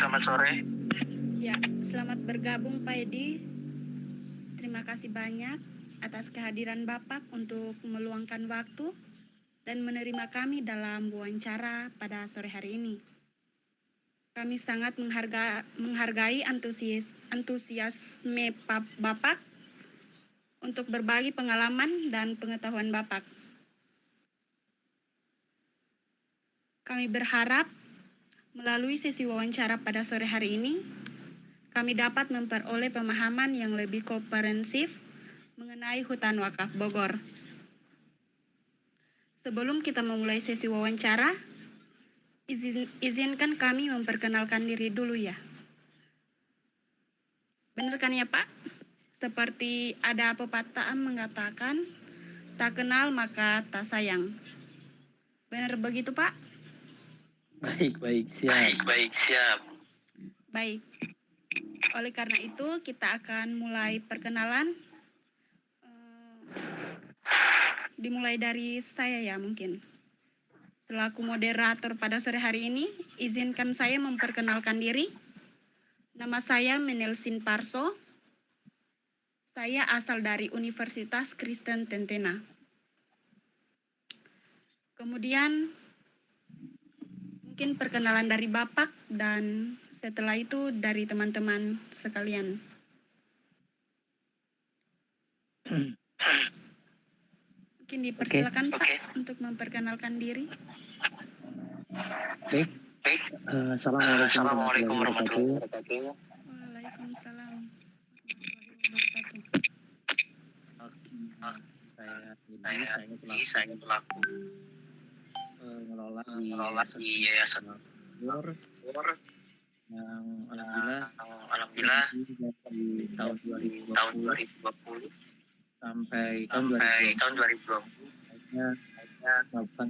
selamat sore. Ya, selamat bergabung Pak Edi. Terima kasih banyak atas kehadiran Bapak untuk meluangkan waktu dan menerima kami dalam wawancara pada sore hari ini. Kami sangat menghargai antusiasme Bapak untuk berbagi pengalaman dan pengetahuan Bapak. Kami berharap melalui sesi wawancara pada sore hari ini, kami dapat memperoleh pemahaman yang lebih komprehensif mengenai hutan wakaf Bogor. Sebelum kita memulai sesi wawancara, izinkan kami memperkenalkan diri dulu ya. Benar kan ya Pak? Seperti ada pepatah mengatakan, tak kenal maka tak sayang. Benar begitu Pak? Baik, siap. Baik. Oleh karena itu, kita akan mulai perkenalan. Dimulai dari saya ya mungkin. Selaku moderator pada sore hari ini, izinkan saya memperkenalkan diri. Nama saya Menelsin Parso. Saya asal dari Universitas Kristen Tentena. Kemudian mungkin perkenalan dari Bapak dan setelah itu dari teman-teman sekalian. Mungkin dipersilakan Pak untuk memperkenalkan diri. Baik. Assalamualaikum warahmatullahi wabarakatuh. Waalaikumsalam warahmatullahi wabarakatuh. Saya pelaku Ngelola di Yayasan Bogor yang alhamdulillah di tahun tahun 2020 sampai tahun sampai 2020 tahun 2020 melakukan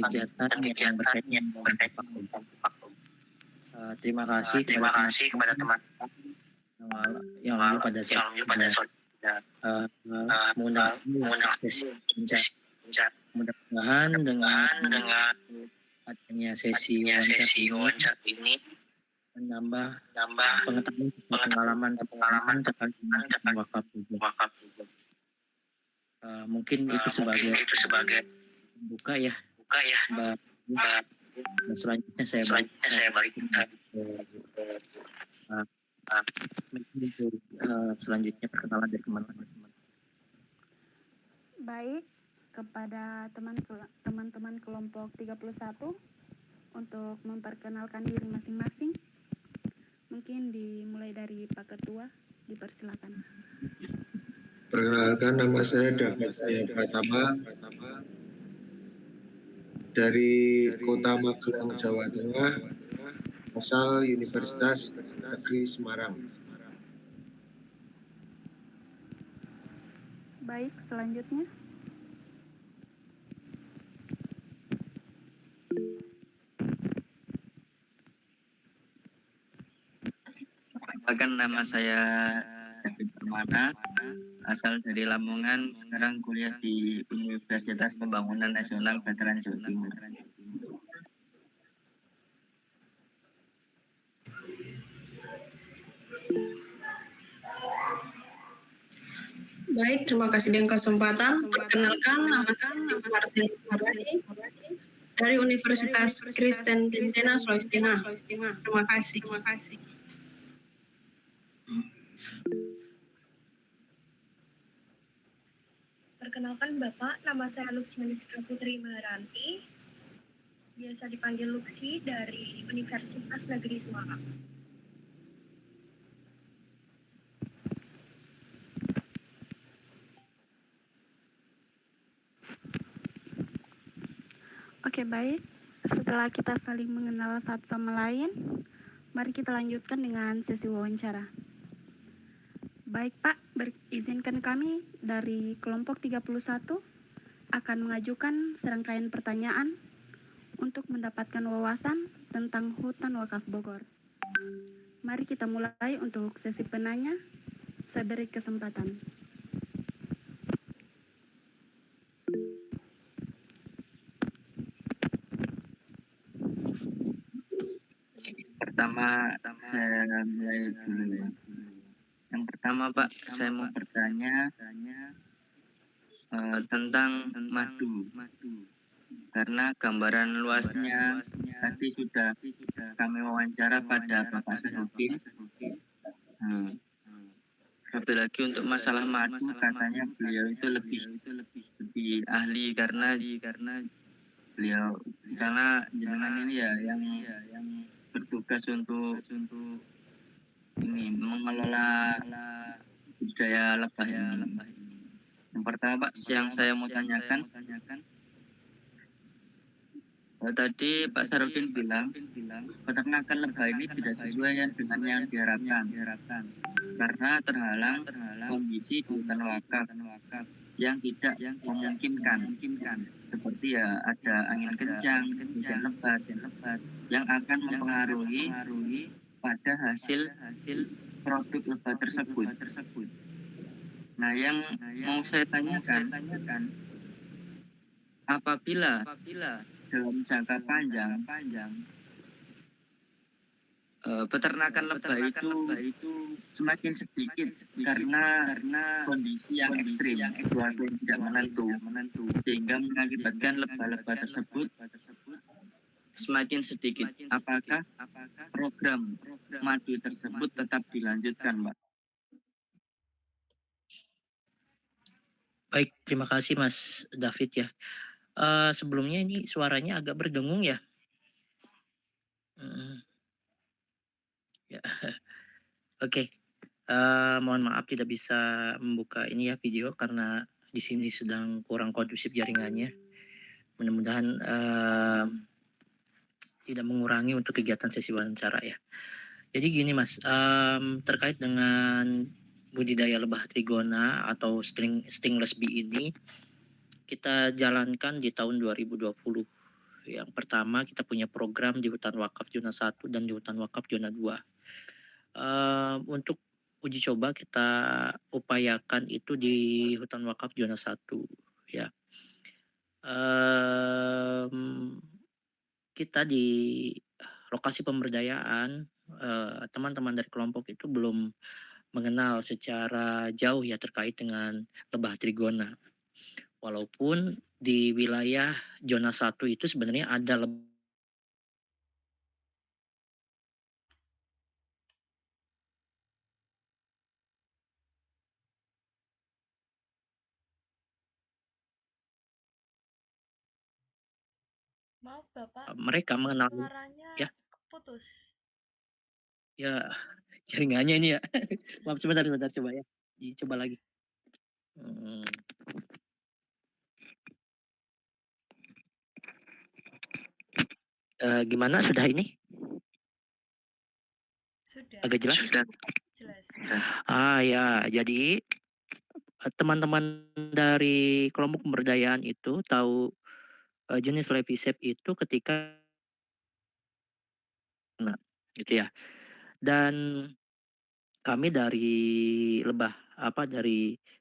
kegiatan yang berkaitan dengan vaksin. Terima kasih kepada teman yang alhamdulillah pada saat mengundang sesi mudah-mudahan dengan adanya sesi wawancara ini menambah pengalaman terkait dengan wakaf Bogor. Mungkin itu sebagai buka ya. Mbak. Selanjutnya saya balik selanjutnya perkenalan dari teman-teman. Baik, kepada teman-teman kelompok 31 untuk memperkenalkan diri masing-masing. Mungkin dimulai dari Pak Ketua, dipersilakan. Perkenalkan, nama saya David Jaya Pratama dari Kota Magelang, Jawa Tengah, asal Universitas Negeri Semarang. Baik, selanjutnya. Perkenalkan, nama saya David Permana, asal dari Lamongan, sekarang kuliah di Universitas Pembangunan Nasional Veteran Jawa Timur. Baik, terima kasih dengan kesempatan. Perkenalkan, nama saya Marcel Marahi dari Universitas Kristen Tentena, Sulawesi Tengah. Terima kasih. Perkenalkan Bapak, nama saya Luxianisca Putri Maranti, biasa dipanggil Luxi, dari Universitas Negeri Semarang. Oke, baik. Setelah kita saling mengenal satu sama lain, mari kita lanjutkan dengan sesi wawancara. Baik Pak, berizinkan kami dari kelompok 31 akan mengajukan serangkaian pertanyaan untuk mendapatkan wawasan tentang hutan wakaf Bogor. Mari kita mulai untuk sesi penanya. Saya beri kesempatan. Pertama, saya mulai dulu ya. Yang pertama Pak, saya mau bertanya tentang madu. Karena gambaran luasnya tadi sudah kami wawancara pada Bapak Sahrudin. Lebih lagi untuk masalah madu, katanya beliau itu lebih ahli karena jenengan ini ya yang bertugas untuk ini mengelola budaya lebah ini. Yang pertama Pak, yang saya mau tanyakan, tadi Pak Sahrudin bilang peternakan lebah ini tidak sesuai dengan yang diharapkan karena terhalang kondisi di hutan wakaf yang tidak memungkinkan, seperti ya ada angin kencang, hujan lebat yang akan mempengaruhi pada hasil produk lebah tersebut. Nah, yang mau saya tanyakan, apabila dalam jangka panjang peternakan lebah itu semakin sedikit karena kondisi yang ekstrim, cuaca yang tidak menentu, sehingga mengakibatkan lebah-lebah tersebut semakin sedikit. Apakah program madu tersebut tetap dilanjutkan, Pak? Baik, terima kasih Mas David ya. Sebelumnya ini suaranya agak berdengung ya. Ya, oke. Mohon maaf tidak bisa membuka ini ya video karena di sini sedang kurang kondusif jaringannya. Mudah-mudahan tidak mengurangi untuk kegiatan sesi wawancara ya. Jadi gini Mas, terkait dengan budidaya lebah trigona atau stingless bee ini kita jalankan di tahun 2020. Yang pertama kita punya program di hutan wakaf zona 1 dan di hutan wakaf zona 2. Untuk uji coba kita upayakan itu di hutan wakaf zona 1 ya. Kita di lokasi pemberdayaan teman-teman dari kelompok itu belum mengenal secara jauh ya terkait dengan lebah trigona. Walaupun di wilayah zona 1 itu sebenarnya ada Maaf Bapak, mereka mengenal suaranya ya. putus. Ya, jaringannya ini ya. Maaf sebentar coba ya. Coba lagi. Gimana sudah ini? Sudah. Agak jelas? Jelas. Ya, jadi teman-teman dari kelompok pemberdayaan itu tahu jenis levisep itu ketika gitu ya. Dan kami dari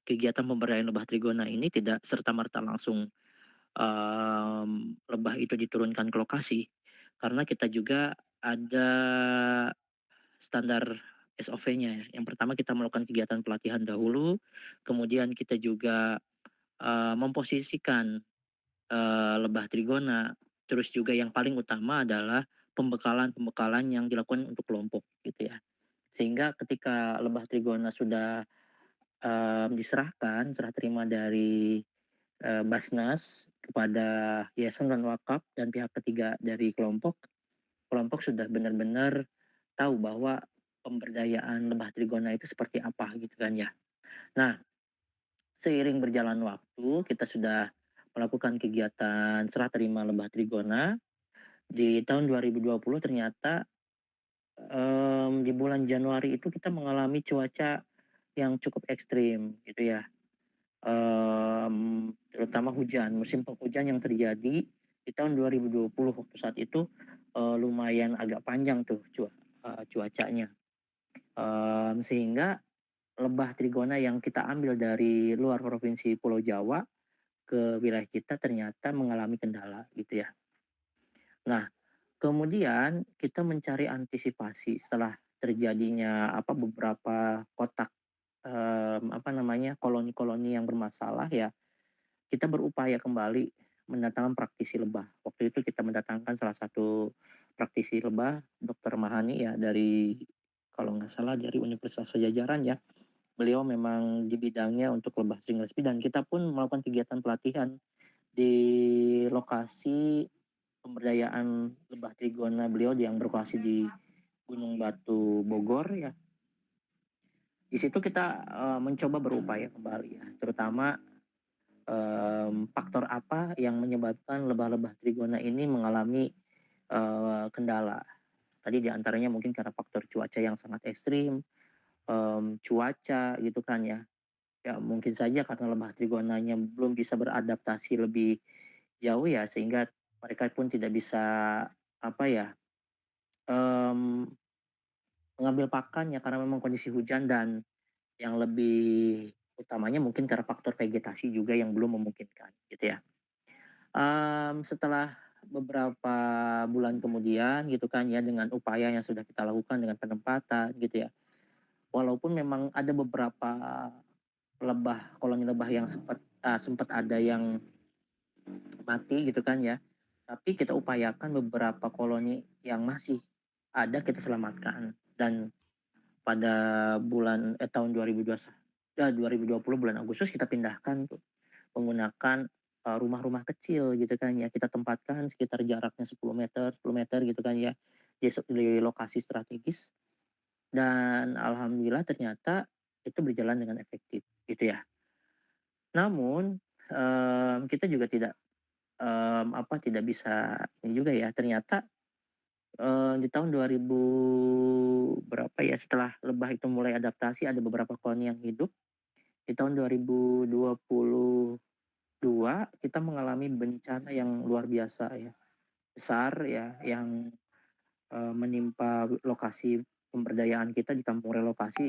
kegiatan pemberdayaan lebah trigona ini tidak serta-merta langsung lebah itu diturunkan ke lokasi karena kita juga ada standar SOV-nya ya. Yang pertama kita melakukan kegiatan pelatihan dahulu, kemudian kita juga memposisikan lebah trigona, terus juga yang paling utama adalah pembekalan yang dilakukan untuk kelompok gitu ya. Sehingga ketika lebah trigona sudah diserahkan, serah terima dari Basnas kepada Yayasan dan Wakaf dan pihak ketiga dari kelompok sudah benar-benar tahu bahwa pemberdayaan lebah trigona itu seperti apa gitu kan ya. Nah, seiring berjalan waktu kita sudah melakukan kegiatan serah terima lebah trigona. Di tahun 2020 ternyata di bulan Januari itu kita mengalami cuaca yang cukup ekstrim gitu ya. Terutama musim penghujan yang terjadi di tahun 2020 waktu saat itu lumayan agak panjang tuh cuacanya. Sehingga lebah trigona yang kita ambil dari luar provinsi Pulau Jawa ke wilayah kita ternyata mengalami kendala gitu ya. Nah, Kemudian kita mencari antisipasi setelah terjadinya beberapa kotak koloni-koloni yang bermasalah ya, kita berupaya kembali mendatangkan praktisi lebah. Waktu itu kita mendatangkan salah satu praktisi lebah, Dr. Mahani ya dari kalau nggak salah dari Universitas Pajajaran ya. Beliau memang di bidangnya untuk lebah string respi dan kita pun melakukan kegiatan pelatihan di lokasi pemberdayaan lebah trigona beliau yang berlokasi di Gunung Batu Bogor ya. Di situ kita mencoba berupaya kembali ya, terutama faktor apa yang menyebabkan lebah-lebah trigona ini mengalami kendala. Tadi diantaranya mungkin karena faktor cuaca yang sangat ekstrim, cuaca gitu kan ya. Ya mungkin saja karena lebah trigonanya belum bisa beradaptasi lebih jauh ya sehingga mereka pun tidak bisa apa ya em, mengambil pakan ya karena memang kondisi hujan dan yang lebih utamanya mungkin karena faktor vegetasi juga yang belum memungkinkan gitu ya. Setelah beberapa bulan kemudian gitu kan ya dengan upaya yang sudah kita lakukan dengan penempatan gitu ya. Walaupun memang ada beberapa koloni lebah yang sempat ada yang mati gitu kan ya. Tapi kita upayakan beberapa koloni yang masih ada kita selamatkan dan pada tahun 2020 bulan Agustus kita pindahkan tuh menggunakan rumah-rumah kecil gitu kan ya. Kita tempatkan sekitar jaraknya 10 meter gitu kan ya di lokasi strategis dan alhamdulillah ternyata itu berjalan dengan efektif gitu ya. Namun kita juga tidak bisa ini juga ya ternyata di tahun 2000 berapa ya setelah lebah itu mulai adaptasi ada beberapa koloni yang hidup. Di tahun 2022 kita mengalami bencana yang luar biasa ya, besar ya yang menimpa lokasi pemberdayaan kita di kampung relokasi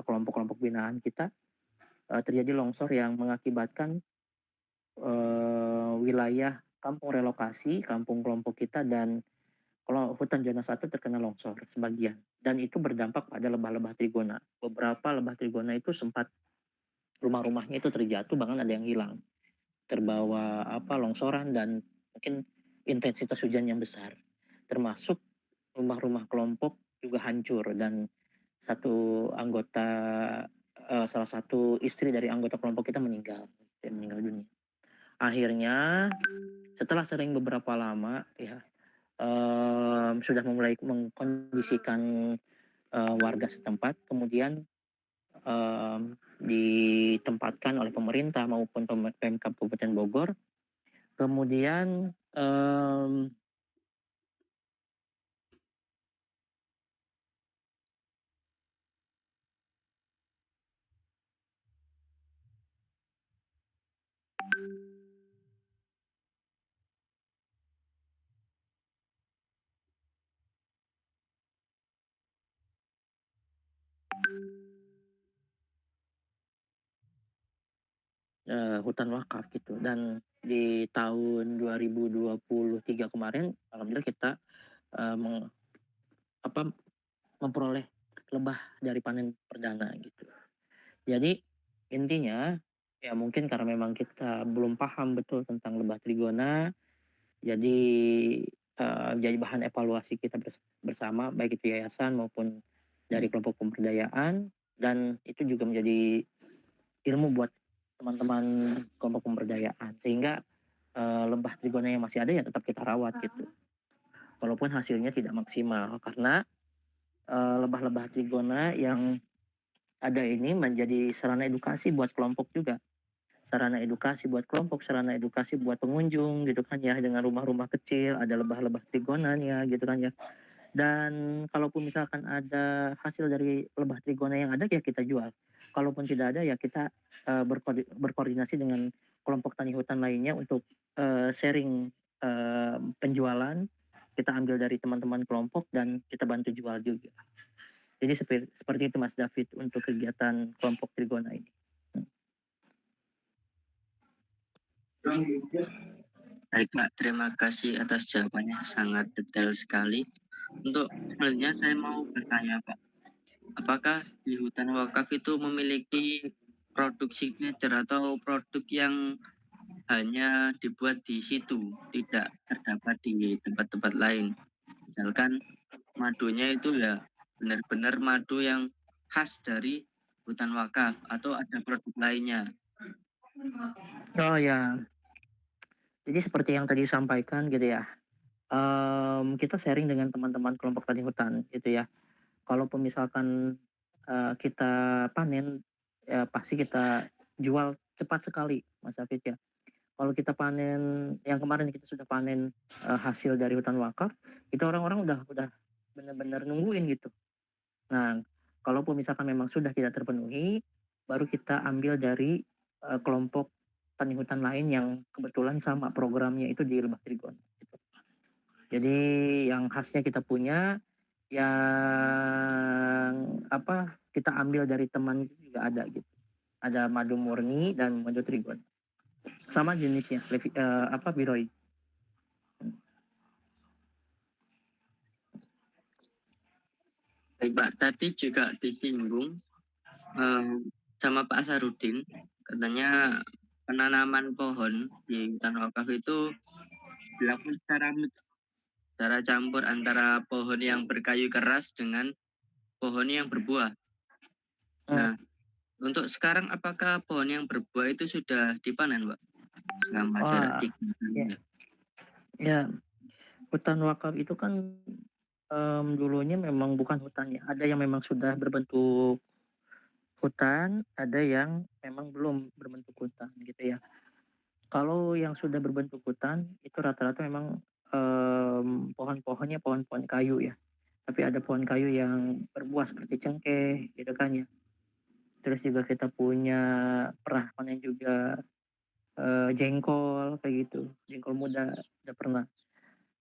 kelompok-kelompok binaan kita. Terjadi longsor yang mengakibatkan wilayah kampung relokasi, kampung kelompok kita dan kalau hutan zona 1 terkena longsor sebagian dan itu berdampak pada lebah-lebah trigona. Beberapa lebah trigona itu sempat rumah-rumahnya itu terjatuh bahkan ada yang hilang. Terbawa longsoran dan mungkin intensitas hujan yang besar. Termasuk rumah-rumah kelompok juga hancur dan salah satu istri dari anggota kelompok kita meninggal dunia. Akhirnya setelah sering beberapa lama ya sudah mulai mengkondisikan warga setempat, kemudian ditempatkan oleh pemerintah maupun Pemkab Kabupaten Bogor. Kemudian hutan wakaf gitu dan di tahun 2023 kemarin alhamdulillah kita memperoleh lebah dari panen perdana gitu. Jadi intinya ya mungkin karena memang kita belum paham betul tentang lebah trigona jadi jadi bahan evaluasi kita bersama baik itu yayasan maupun dari kelompok pemberdayaan dan itu juga menjadi ilmu buat teman-teman kelompok pemberdayaan sehingga lebah trigona yang masih ada ya tetap kita rawat gitu walaupun hasilnya tidak maksimal karena lebah-lebah trigona yang ada ini menjadi sarana edukasi buat kelompok juga sarana edukasi buat kelompok sarana edukasi buat pengunjung gitu kan ya dengan rumah-rumah kecil ada lebah-lebah trigonanya gitu kan ya dan kalaupun misalkan ada hasil dari lebah trigona yang ada ya kita jual. Kalaupun tidak ada ya kita berkoordinasi dengan kelompok tani hutan lainnya untuk sharing penjualan. Kita ambil dari teman-teman kelompok dan kita bantu jual juga. Jadi seperti itu Mas David untuk kegiatan kelompok trigona ini. Baik Pak, terima kasih atas jawabannya, sangat detail sekali. Untuk selanjutnya saya mau bertanya Pak, apakah di hutan wakaf itu memiliki produk signature atau produk yang hanya dibuat di situ, tidak terdapat di tempat-tempat lain? Misalkan madunya itu ya benar-benar madu yang khas dari hutan wakaf atau ada produk lainnya. Oh ya, jadi seperti yang tadi disampaikan gitu ya. Kita sharing dengan teman-teman kelompok tani hutan gitu ya. Kalaupun misalkan kita panen, ya pasti kita jual cepat sekali, Mas Hafid ya. Kalau kita panen, yang kemarin kita sudah panen hasil dari hutan wakaf, itu orang-orang udah benar-benar nungguin gitu. Nah, kalaupun misalkan memang sudah tidak terpenuhi, baru kita ambil dari kelompok tani hutan lain yang kebetulan sama programnya itu di Lebak Trigona. Gitu. Jadi yang khasnya kita punya, yang apa kita ambil dari teman juga ada gitu. Ada madu murni dan madu Trigona. Sama jenisnya, Biroi. Baik Pak, tadi juga disinggung sama Pak Sarudin, katanya penanaman pohon di hutan wakaf itu dilakukan secara campur antara pohon yang berkayu keras dengan pohon yang berbuah. Nah, untuk sekarang apakah pohon yang berbuah itu sudah dipanen, Pak? Selama jarak 3 bulan ya. ya. Ya, hutan wakaf itu kan dulunya memang bukan hutan ya. Ada yang memang sudah berbentuk hutan, ada yang memang belum berbentuk hutan gitu ya. Kalau yang sudah berbentuk hutan itu rata-rata memang pohon-pohonnya pohon-pohon kayu ya. Tapi ada pohon kayu yang berbuah seperti cengkeh gitu kan ya. Terus juga kita punya pernah panen juga jengkol kayak gitu, jengkol muda udah pernah.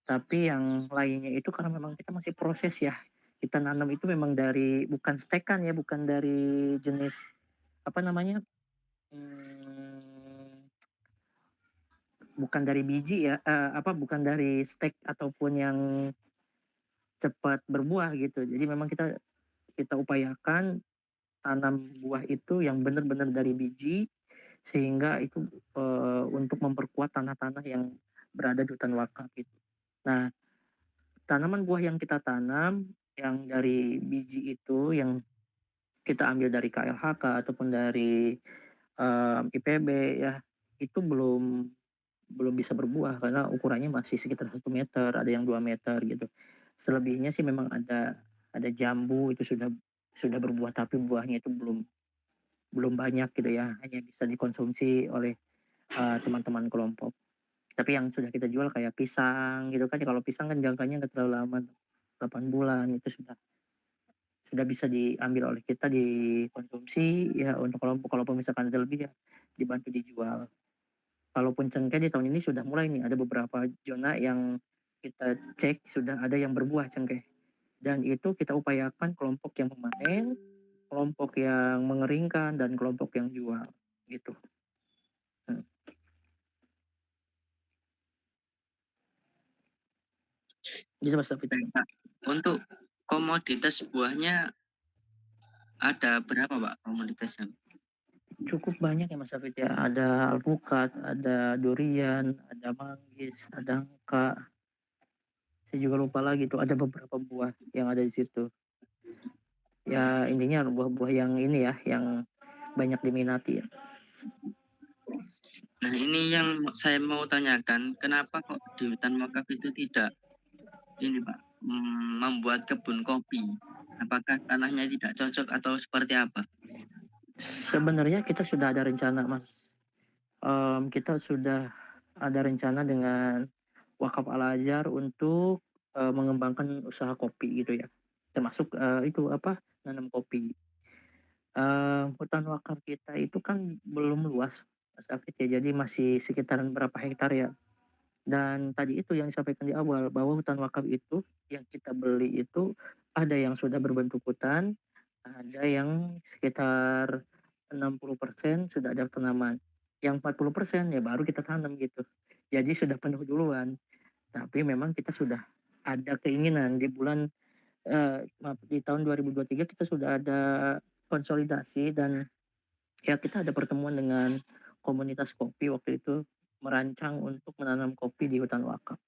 Tapi yang lainnya itu karena memang kita masih proses ya. Kita nanam itu memang dari bukan stekan ya, bukan dari jenis apa namanya? Bukan dari biji ya, bukan dari stek ataupun yang cepat berbuah gitu. Jadi memang kita kita upayakan tanam buah itu yang benar-benar dari biji sehingga itu untuk memperkuat tanah-tanah yang berada di hutan wakaf gitu. Nah, tanaman buah yang kita tanam yang dari biji itu yang kita ambil dari KLHK ataupun dari IPB ya itu belum bisa berbuah karena ukurannya masih sekitar 1 meter, ada yang 2 meter gitu. Selebihnya sih memang ada jambu itu sudah berbuah tapi buahnya itu belum banyak gitu ya, hanya bisa dikonsumsi oleh teman-teman kelompok. Tapi yang sudah kita jual kayak pisang gitu kan, kalau pisang kan jangkanya nggak terlalu lama, 8 bulan itu sudah bisa diambil oleh kita dikonsumsi ya untuk kelompok. Kalaupun misalkan ada lebih ya dibantu dijual. Kalaupun cengkeh di tahun ini sudah mulai nih, ada beberapa zona yang kita cek sudah ada yang berbuah cengkeh. Dan itu kita upayakan kelompok yang memanen, kelompok yang mengeringkan, dan kelompok yang jual gitu. Gitu Mas David. Untuk komoditas buahnya ada berapa Pak komoditasnya? Cukup banyak ya Mas David ya. Ada alpukat, ada durian, ada manggis, ada angka. Saya juga lupa lagi tuh ada beberapa buah yang ada di situ. Ya intinya buah-buah yang ini ya, yang banyak diminati ya. Nah ini yang saya mau tanyakan, kenapa kok di hutan wakaf itu tidak ini Pak, membuat kebun kopi? Apakah tanahnya tidak cocok atau seperti apa? Sebenarnya kita sudah ada rencana Mas. Kita sudah ada rencana dengan Wakaf Al-Azhar untuk mengembangkan usaha kopi gitu ya. Termasuk itu nanam kopi. Hutan wakaf kita itu kan belum luas Mas Afid ya, jadi masih sekitaran berapa hektar ya. Dan tadi itu yang disampaikan di awal bahwa hutan wakaf itu yang kita beli itu ada yang sudah berbentuk hutan, ada yang sekitar 60% sudah ada tanaman. Yang 40% ya baru kita tanam gitu. Jadi sudah penuh duluan. Tapi memang kita sudah ada keinginan di di tahun 2023 kita sudah ada konsolidasi dan ya kita ada pertemuan dengan komunitas kopi waktu itu merancang untuk menanam kopi di hutan wakaf.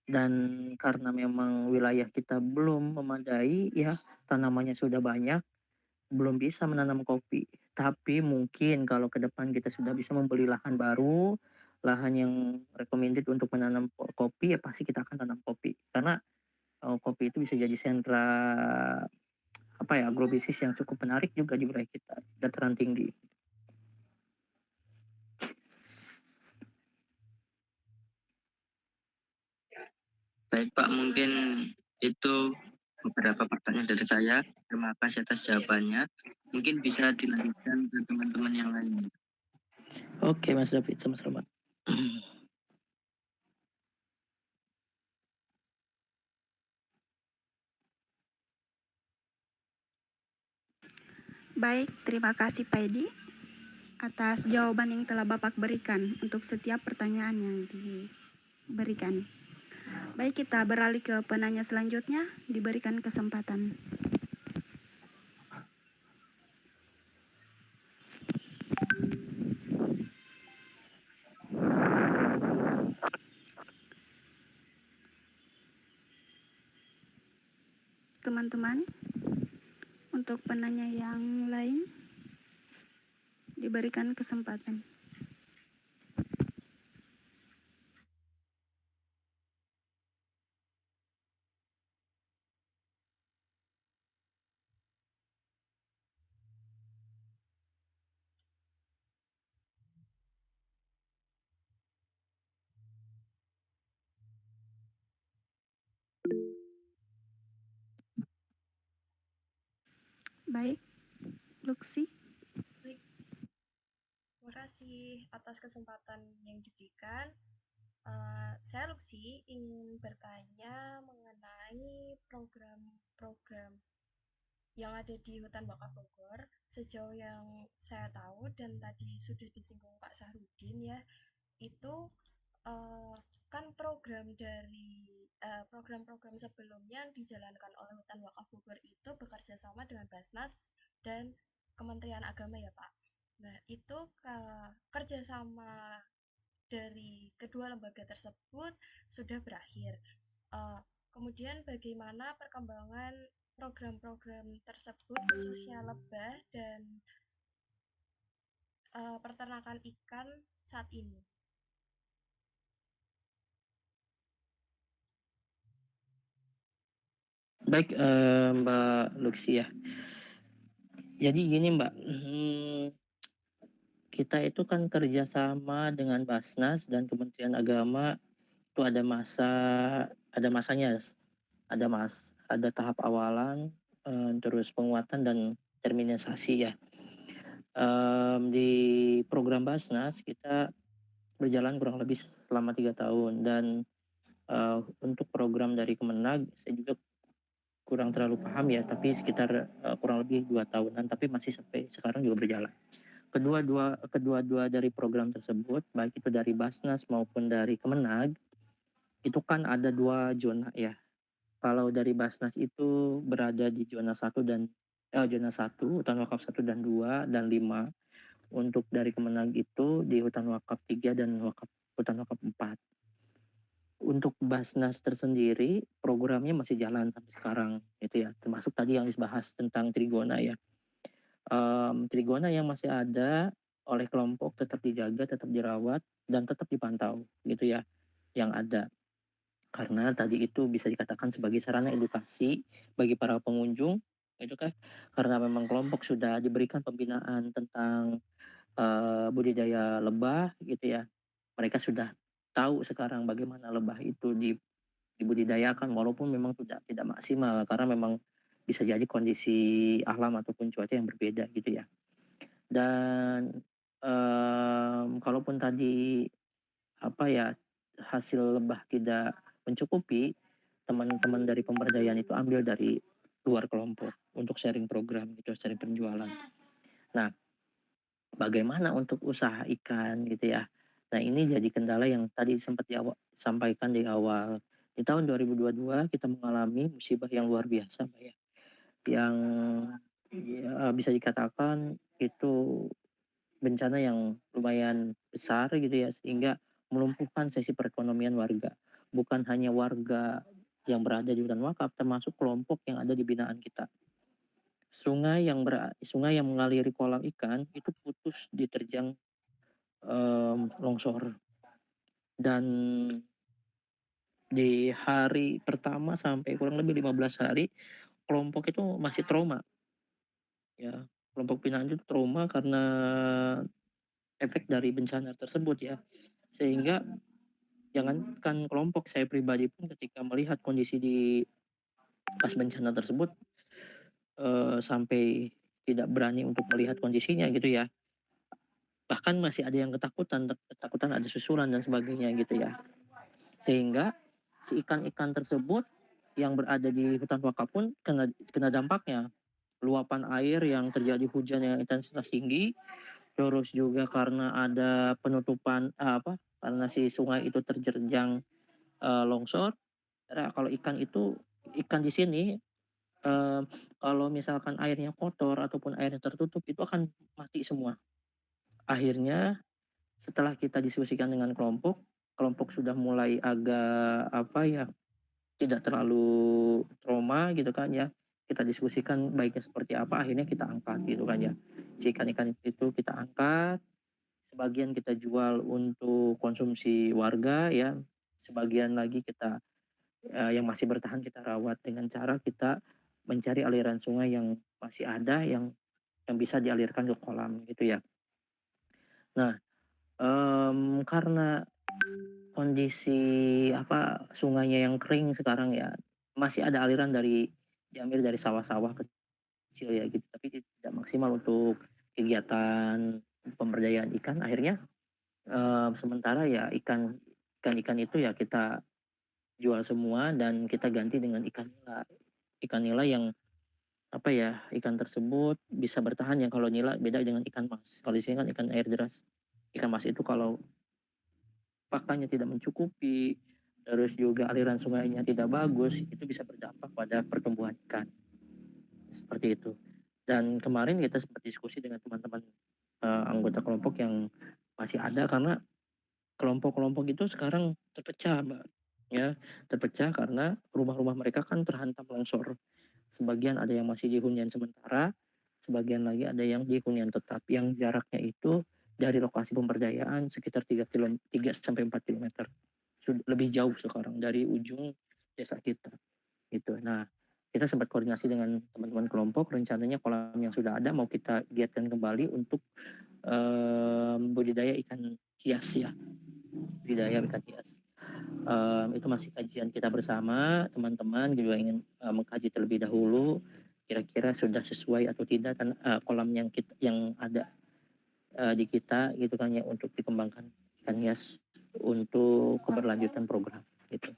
Dan karena memang wilayah kita belum memadai ya, tanamannya sudah banyak, belum bisa menanam kopi. Tapi mungkin kalau ke depan kita sudah bisa membeli lahan baru, lahan yang recommended untuk menanam kopi, ya pasti kita akan tanam kopi. Karena kopi itu bisa jadi sentra agrobisnis yang cukup menarik juga di wilayah kita, dataran tinggi. Baik Pak, mungkin itu beberapa pertanyaan dari saya. Terima kasih atas jawabannya. Mungkin bisa dilanjutkan ke teman-teman yang lain. Oke Mas David, sama-sama. Baik, terima kasih Pak Edi atas jawaban yang telah Bapak berikan untuk setiap pertanyaan yang diberikan. Baik, kita beralih ke penanya selanjutnya, diberikan kesempatan. Teman-teman, untuk penanya yang lain, diberikan kesempatan. Baik, Luxi. Terima kasih atas kesempatan yang diberikan. Saya Luxi ingin bertanya mengenai program-program yang ada di Hutan Wakaf Bogor. Sejauh yang saya tahu dan tadi sudah disinggung Pak Sahrudin ya, itu kan program-program sebelumnya yang dijalankan oleh Hutan Wakaf Bogor itu bekerja sama dengan Basnas dan Kementerian Agama ya Pak. Nah itu kerjasama dari kedua lembaga tersebut sudah berakhir. Kemudian bagaimana perkembangan program-program tersebut khususnya lebah dan peternakan ikan saat ini? Baik Mbak Luxi ya. Jadi gini Mbak, kita itu kan kerjasama dengan Basnas dan Kementerian Agama itu ada masanya, ada tahap awalan, terus penguatan dan terminalisasi ya. Di program Basnas kita berjalan kurang lebih selama 3 tahun dan untuk program dari Kemenag saya juga kurang terlalu paham ya, tapi sekitar kurang lebih 2 tahunan, tapi masih sampai sekarang juga berjalan. Kedua-dua dari program tersebut, baik itu dari Basnas maupun dari Kemenag, itu kan ada 2 zona ya. Kalau dari Basnas itu berada di zona 1 zona 1, hutan wakaf 1 dan 2 dan 5. Untuk dari Kemenag itu di hutan wakaf 3 dan hutan wakaf 4. Untuk Basnas tersendiri programnya masih jalan sampai sekarang itu ya, termasuk tadi yang dibahas tentang Trigona ya. Trigona yang masih ada oleh kelompok tetap dijaga, tetap dirawat dan tetap dipantau gitu ya, yang ada. Karena tadi itu bisa dikatakan sebagai sarana edukasi bagi para pengunjung itu kan, karena memang kelompok sudah diberikan pembinaan tentang budidaya lebah gitu ya. Mereka sudah tahu sekarang bagaimana lebah itu dibudidayakan walaupun memang tidak maksimal karena memang bisa jadi kondisi alam ataupun cuaca yang berbeda gitu ya. Dan kalaupun tadi hasil lebah tidak mencukupi, teman-teman dari pemberdayaan itu ambil dari luar kelompok untuk sharing program gitu, sharing penjualan. Nah, bagaimana untuk usaha ikan gitu ya? Nah, ini jadi kendala yang tadi sempat sampaikan di awal. Di tahun 2022 kita mengalami musibah yang luar biasa, Mbak, ya. Yang ya bisa dikatakan itu bencana yang lumayan besar gitu ya, sehingga melumpuhkan sisi perekonomian warga. Bukan hanya warga yang berada di hutan wakaf, termasuk kelompok yang ada di binaan kita. Sungai yang mengaliri kolam ikan itu putus diterjang longsor. Dan di hari pertama sampai kurang lebih 15 hari, kelompok itu masih trauma. Ya, kelompok binaan itu trauma karena efek dari bencana tersebut ya. Sehingga jangankan kelompok, saya pribadi pun ketika melihat kondisi di pas bencana tersebut sampai tidak berani untuk melihat kondisinya gitu ya. Bahkan masih ada yang ketakutan ada susulan dan sebagainya gitu ya. Sehingga si ikan-ikan tersebut yang berada di hutan wakaf pun kena dampaknya. Luapan air yang terjadi hujan yang intensitas tinggi, terus juga karena ada penutupan karena si sungai itu terjerjang longsor. Karena kalau ikan di sini kalau misalkan airnya kotor ataupun airnya tertutup itu akan mati semua. Akhirnya setelah kita diskusikan dengan kelompok sudah mulai agak tidak terlalu trauma gitu kan ya. Kita diskusikan baiknya seperti apa, akhirnya kita angkat gitu kan ya. Si ikan-ikan itu kita angkat, sebagian kita jual untuk konsumsi warga ya, sebagian lagi kita yang masih bertahan kita rawat dengan cara kita mencari aliran sungai yang masih ada yang bisa dialirkan ke kolam gitu ya. Nah, karena kondisi sungainya yang kering sekarang ya, masih ada aliran diambil dari sawah-sawah kecil ya gitu, tapi tidak maksimal untuk kegiatan pemberdayaan ikan. Akhirnya sementara ya ikan itu ya kita jual semua dan kita ganti dengan ikan nila yang ikan tersebut bisa bertahan. Yang kalau nila beda dengan ikan mas, kalau di sini kan ikan air deras. Ikan mas itu kalau pakannya tidak mencukupi, terus juga aliran sungainya tidak bagus, itu bisa berdampak pada pertumbuhan ikan seperti itu. Dan kemarin kita sempat diskusi dengan teman-teman anggota kelompok yang masih ada, karena kelompok-kelompok itu sekarang terpecah, Mbak. Ya, terpecah karena rumah-rumah mereka kan terhantam longsor. Sebagian ada yang masih di hunian sementara, sebagian lagi ada yang di hunian tetap yang jaraknya itu dari lokasi pemberdayaan sekitar 3 sampai 4 km. Lebih jauh sekarang dari ujung desa kita. Gitu. Nah, kita sempat koordinasi dengan teman-teman kelompok, rencananya kolam yang sudah ada mau kita giatkan kembali untuk budidaya ikan hias ya. Budidaya ikan hias. Itu masih kajian kita bersama, teman-teman juga ingin mengkaji terlebih dahulu kira-kira sudah sesuai atau tidak kan kolam yang ada di kita gitu kan ya, untuk dikembangkan ikan hias untuk keberlanjutan program gitu.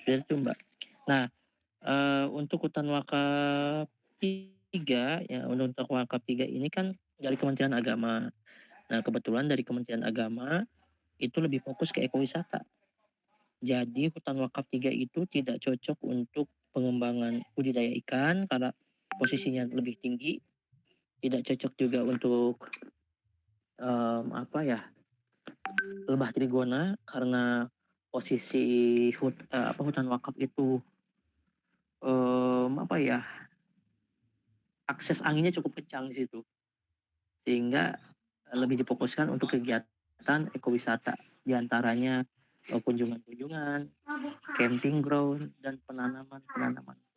Sudah itu Mbak. Nah, untuk hutan wakaf 3 ya, untuk wakaf 3 ini kan dari Kementerian Agama. Nah, kebetulan dari Kementerian Agama itu lebih fokus ke ekowisata. Jadi hutan wakaf 3 itu tidak cocok untuk pengembangan budidaya ikan karena posisinya lebih tinggi. Tidak cocok juga untuk lebah trigona karena posisi hutan wakaf itu akses anginnya cukup kencang di situ. Sehingga lebih difokuskan untuk kegiatan ekowisata, diantaranya kunjungan-kunjungan, camping ground, dan penanaman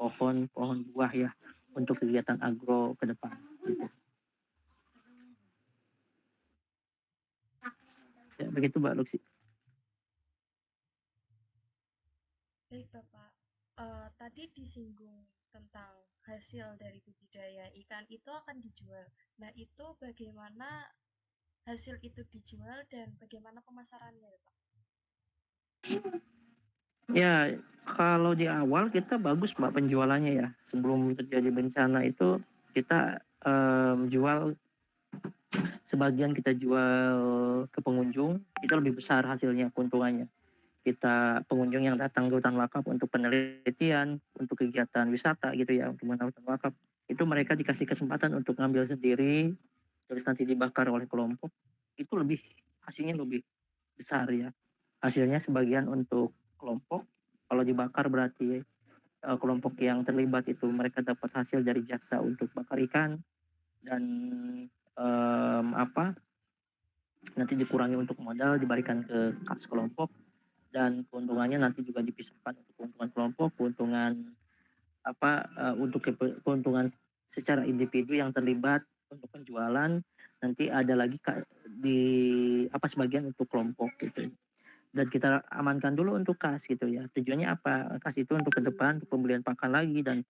pohon buah ya untuk kegiatan agro ke depan. Gitu. Ya, begitu Mbak Luksi. Baik Bapak, tadi disinggung tentang hasil dari budidaya ikan itu akan dijual. Nah itu bagaimana hasil itu dijual dan bagaimana pemasarannya Pak? Ya, kalau di awal kita bagus Mbak penjualannya ya. Sebelum terjadi bencana itu kita jual sebagian kita jual ke pengunjung, itu lebih besar hasilnya, keuntungannya. Kita pengunjung yang datang ke hutan wakaf untuk penelitian, untuk kegiatan wisata gitu ya, untuk mengenal hutan wakaf, itu mereka dikasih kesempatan untuk ngambil sendiri, terus nanti dibakar oleh kelompok, itu hasilnya lebih besar ya. Hasilnya sebagian untuk kelompok, kalau dibakar berarti kelompok yang terlibat itu mereka dapat hasil dari jasa untuk bakar ikan dan nanti dikurangi untuk modal diberikan ke kas kelompok, dan keuntungannya nanti juga dipisahkan untuk keuntungan kelompok, untuk keuntungan secara individu yang terlibat untuk penjualan, nanti ada lagi sebagian untuk kelompok gitu. Dan kita amankan dulu untuk kas gitu ya. Tujuannya apa? Kas itu untuk ke depan, untuk pembelian pakan lagi, dan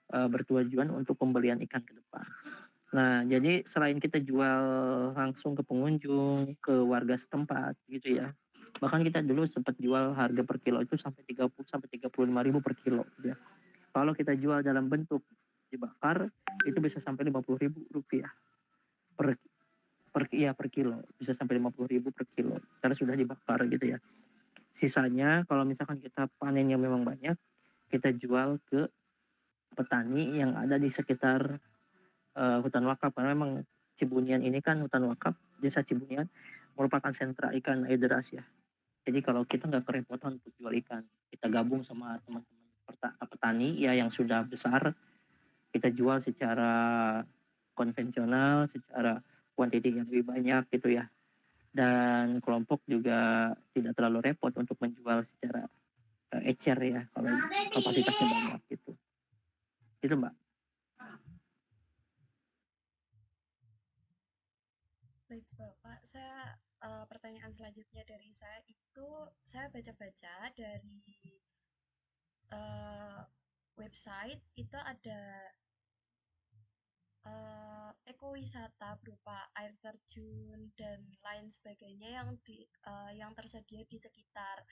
bertujuan untuk pembelian ikan ke depan. Nah, jadi selain kita jual langsung ke pengunjung, ke warga setempat gitu ya. Bahkan kita dulu sempat jual harga per kilo itu sampai 30 sampai 35.000 per kilo gitu ya. Kalau kita jual dalam bentuk dibakar itu bisa sampai 50.000 rupiah per per kilo, bisa sampai 50.000 per kilo karena sudah dibakar gitu ya. Sisanya kalau misalkan kita panennya memang banyak, kita jual ke petani yang ada di sekitar hutan wakaf, karena memang Cibunian ini kan hutan wakaf, desa Cibunian merupakan sentra ikan air deras ya. Jadi kalau kita nggak kerepotan untuk jual ikan, kita gabung sama teman-teman petani ya yang sudah besar, kita jual secara konvensional, secara kuantiti yang lebih banyak gitu ya. Dan kelompok juga tidak terlalu repot untuk menjual secara ecer ya, kalau kapasitasnya banyak gitu. Itu Mbak. Baik Bapak, pertanyaan selanjutnya dari saya itu, saya baca-baca dari website itu ada ekowisata berupa air terjun dan lain sebagainya yang tersedia di sekitar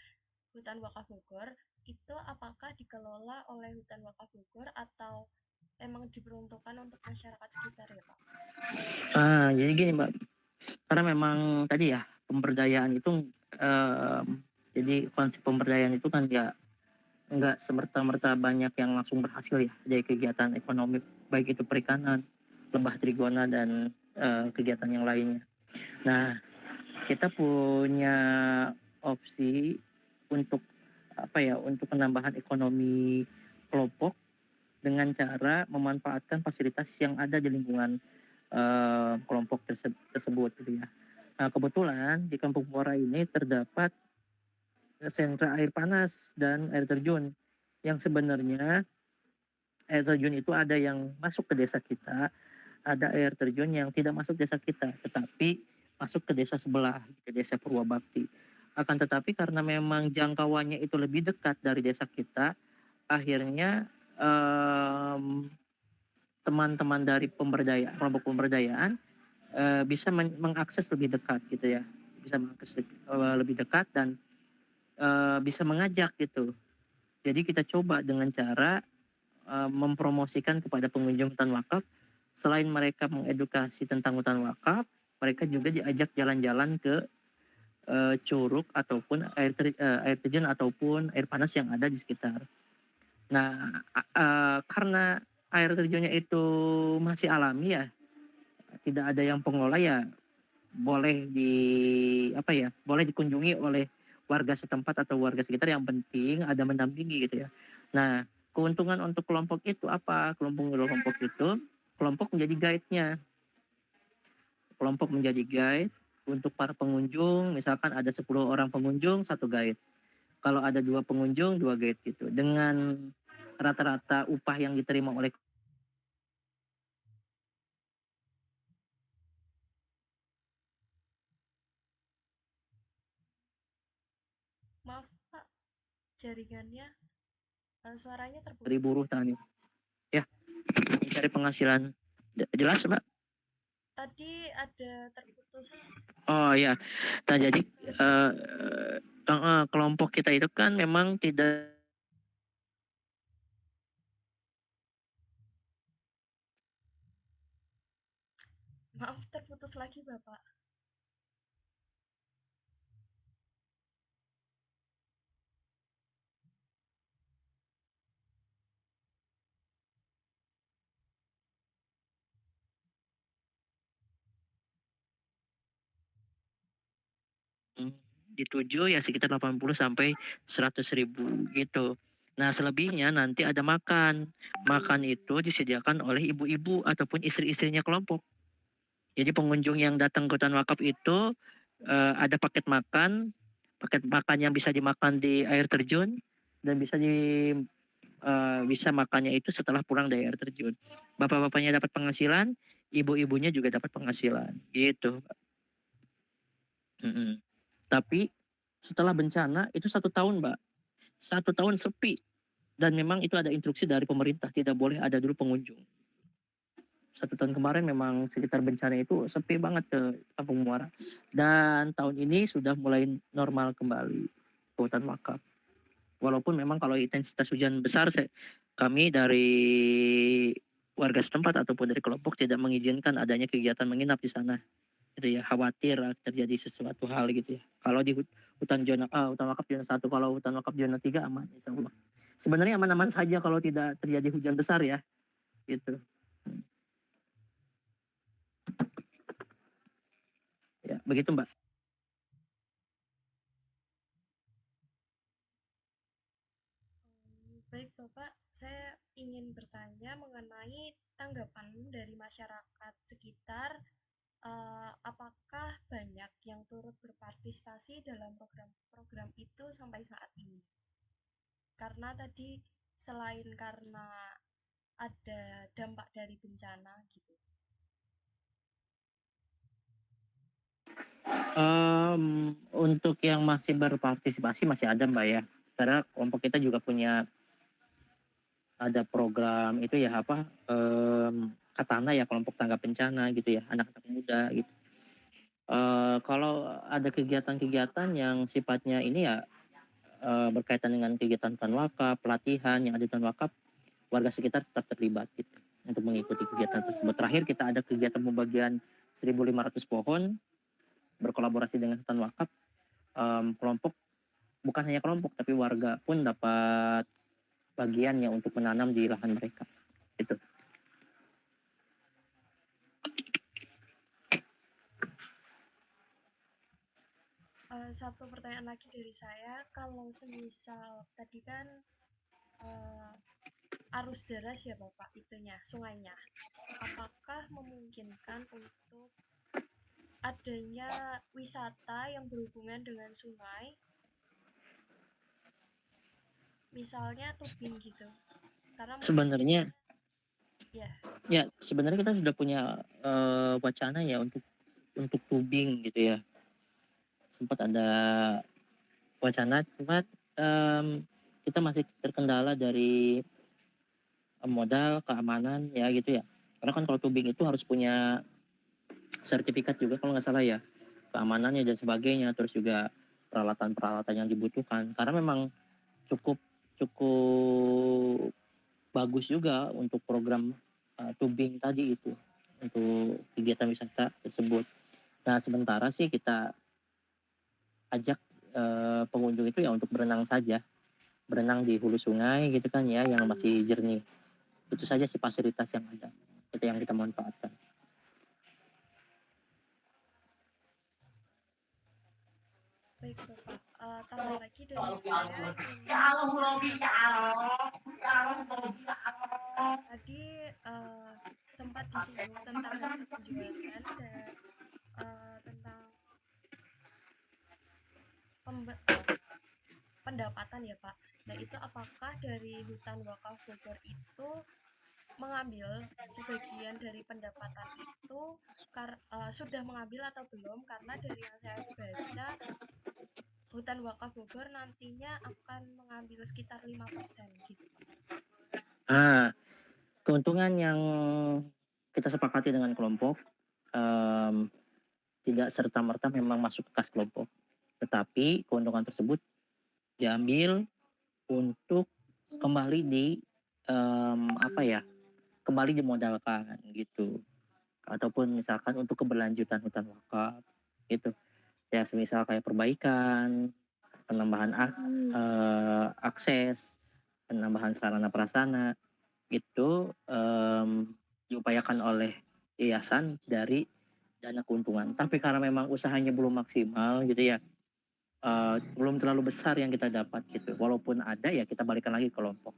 hutan wakaf Bogor. Itu apakah dikelola oleh hutan wakaf Bogor atau emang diperuntukkan untuk masyarakat sekitar ya Pak? Jadi gini Mbak, karena memang tadi ya pemberdayaan itu jadi konsep pemberdayaan itu kan nggak semerta-merta banyak yang langsung berhasil ya dari kegiatan ekonomi, baik itu perikanan, lebah trigona, dan kegiatan yang lainnya. Nah, kita punya opsi untuk untuk penambahan ekonomi kelompok dengan cara memanfaatkan fasilitas yang ada di lingkungan kelompok tersebut gitu ya. Nah, kebetulan di Kampung Muara ini terdapat sentra air panas dan air terjun, yang sebenarnya air terjun itu ada yang masuk ke desa kita, ada air terjun yang tidak masuk desa kita, tetapi masuk ke desa sebelah, ke desa Purwabakti. Akan tetapi karena memang jangkauannya itu lebih dekat dari desa kita, akhirnya teman-teman dari kelompok pemberdayaan bisa mengakses lebih dekat gitu ya, bisa mengakses lebih dekat dan bisa mengajak gitu. Jadi kita coba dengan cara mempromosikan kepada pengunjung hutan wakaf, selain mereka mengedukasi tentang hutan wakaf, mereka juga diajak jalan-jalan ke curug ataupun air terjun ataupun air panas yang ada di sekitar. Nah, karena air terjunnya itu masih alami ya, tidak ada yang pengelola ya, boleh dikunjungi oleh warga setempat atau warga sekitar, yang penting ada mendampingi gitu ya. Nah, keuntungan untuk kelompok itu apa? Kelompok menjadi guide-nya. Kelompok menjadi guide untuk para pengunjung, misalkan ada 10 orang pengunjung, 1 guide. Kalau ada 2 pengunjung, 2 guide gitu. Dengan rata-rata upah yang diterima oleh Maaf Pak, jaringannya suaranya terputus. dari buruh tani. Ya, mencari penghasilan. Jelas, Mbak? Tadi ada terputus. Oh ya. Nah, jadi kelompok kita itu kan memang tidak Maaf, terputus lagi Bapak. Di 7 ya sekitar 80 sampai 100.000 gitu. Nah, selebihnya nanti ada makan. Makan itu disediakan oleh ibu-ibu ataupun istri-istrinya kelompok. Jadi pengunjung yang datang ke hutan wakaf itu ada paket makan yang bisa dimakan di air terjun dan bisa makannya itu setelah pulang dari air terjun. Bapak-bapaknya dapat penghasilan, ibu-ibunya juga dapat penghasilan, gitu. Mm-mm. Tapi setelah bencana itu 1 tahun, Mbak. 1 tahun sepi. Dan memang itu ada instruksi dari pemerintah, tidak boleh ada dulu pengunjung. 1 tahun kemarin memang sekitar bencana itu sepi banget ke Kampung Muara. Dan tahun ini sudah mulai normal kembali ke hutan wakaf. Walaupun memang kalau intensitas hujan besar, kami dari warga setempat ataupun dari kelompok tidak mengizinkan adanya kegiatan menginap di sana. Gitu ya, khawatir terjadi sesuatu hal gitu ya. Kalau di hutan wakaf zona 1, kalau hutan wakaf zona 3 aman insyaallah. Sebenarnya aman-aman saja kalau tidak terjadi hujan besar ya, gitu. Ya, begitu Mbak. Baik Bapak, saya ingin bertanya mengenai tanggapan dari masyarakat sekitar, apakah banyak yang turut berpartisipasi dalam program-program itu sampai saat ini? Karena tadi selain karena ada dampak dari bencana gitu. Untuk yang masih berpartisipasi masih ada Mbak ya. Karena kelompok kita juga ada program itu ya Katana ya, kelompok tanggap bencana gitu ya, anak-anak muda gitu. Kalau ada kegiatan-kegiatan yang sifatnya ini ya berkaitan dengan kegiatan hutan wakaf, pelatihan yang ada di hutan wakaf, warga sekitar tetap terlibat gitu untuk mengikuti kegiatan tersebut. Terakhir kita ada kegiatan pembagian 1.500 pohon berkolaborasi dengan hutan wakaf. Kelompok, bukan hanya kelompok tapi warga pun dapat bagiannya untuk menanam di lahan mereka. Itu. Satu pertanyaan lagi dari saya, kalau semisal tadi kan arus deras ya Bapak itunya, sungainya. Apakah memungkinkan untuk adanya wisata yang berhubungan dengan sungai? Misalnya tubing gitu. Karena Sebenarnya ya, kita sudah punya wacana ya untuk tubing gitu ya. Sempat ada wacana, cuma kita masih terkendala dari modal, keamanan ya gitu ya. Karena kan kalau tubing itu harus punya sertifikat juga kalau nggak salah ya, keamanannya dan sebagainya, terus juga peralatan-peralatan yang dibutuhkan. Karena memang cukup cukup bagus juga untuk program tubing tadi itu, untuk kegiatan wisata tersebut. Nah, sementara sih kita ajak pengunjung itu ya untuk berenang saja, berenang di hulu sungai gitu kan ya, yang masih jernih. Itu saja sih fasilitas yang ada, itu yang kita manfaatkan. baik Bapak. Tambah lagi dari saya ini. Tadi sempat disinggung tentang harga penjualan dan tentang pendapatan ya Pak. Nah itu apakah dari hutan wakaf Bogor itu mengambil sebagian dari pendapatan itu sudah mengambil atau belum? Karena dari yang saya baca hutan wakaf Bogor nantinya akan mengambil sekitar 5% gitu. Keuntungan yang kita sepakati dengan kelompok tidak serta-merta memang masuk ke kas kelompok, tetapi keuntungan tersebut diambil untuk kembali kembali dimodalkan gitu. ataupun misalkan untuk keberlanjutan hutan wakaf gitu. Ya semisal kayak perbaikan, penambahan akses, penambahan sarana prasarana itu diupayakan oleh yayasan dari dana keuntungan. Tapi karena memang usahanya belum maksimal gitu ya, belum terlalu besar yang kita dapat gitu. Walaupun ada ya kita balikan lagi ke kelompok.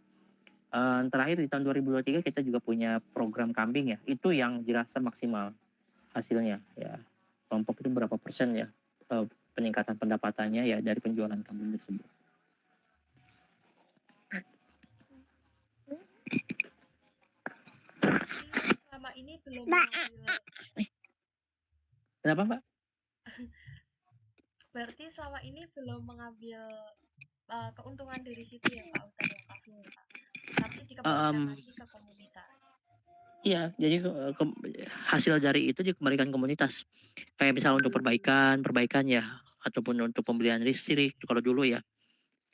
Terakhir di tahun 2023 kita juga punya program kambing ya. Itu yang dirasa maksimal hasilnya ya. Kelompok itu berapa persen ya peningkatan pendapatannya ya dari penjualan kambing tersebut. Berarti selama ini belum mengambil Kenapa Mbak? berarti selama ini belum mengambil keuntungan dari situ ya Pak, hutan wakafnya ya Pak. Tapi dikembalikan lagi ke komunitas. Iya, jadi hasil dari itu dikembalikan komunitas. Kayak misal untuk perbaikan ya, ataupun untuk pembelian listrik kalau dulu ya.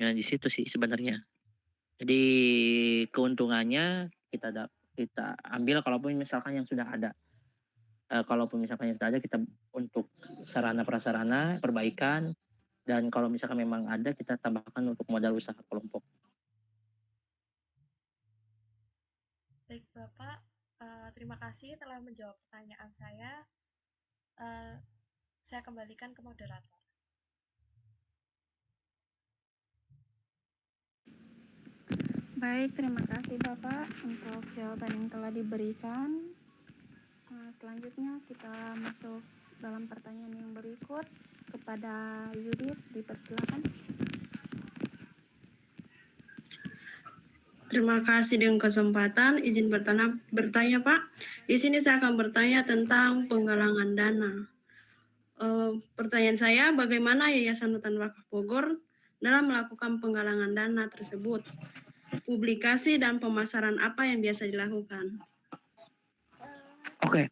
Ya di situ sih sebenarnya. Jadi keuntungannya kita ambil kalaupun misalkan yang sudah ada. Kalaupun misalkan yang sudah ada kita untuk sarana prasarana, perbaikan, dan kalau misalkan memang ada kita tambahkan untuk modal usaha kelompok. Baik Bapak, terima kasih telah menjawab pertanyaan saya. Saya kembalikan ke moderator. Baik, terima kasih Bapak untuk jawaban yang telah diberikan. Selanjutnya kita masuk dalam pertanyaan yang berikut kepada Yudit, dipersilakan. Terima kasih dengan kesempatan. Izin bertanya Pak. Di sini saya akan bertanya tentang penggalangan dana. Pertanyaan saya, bagaimana Yayasan Hutan Wakaf Bogor dalam melakukan penggalangan dana tersebut? Publikasi dan pemasaran apa yang biasa dilakukan? Oke.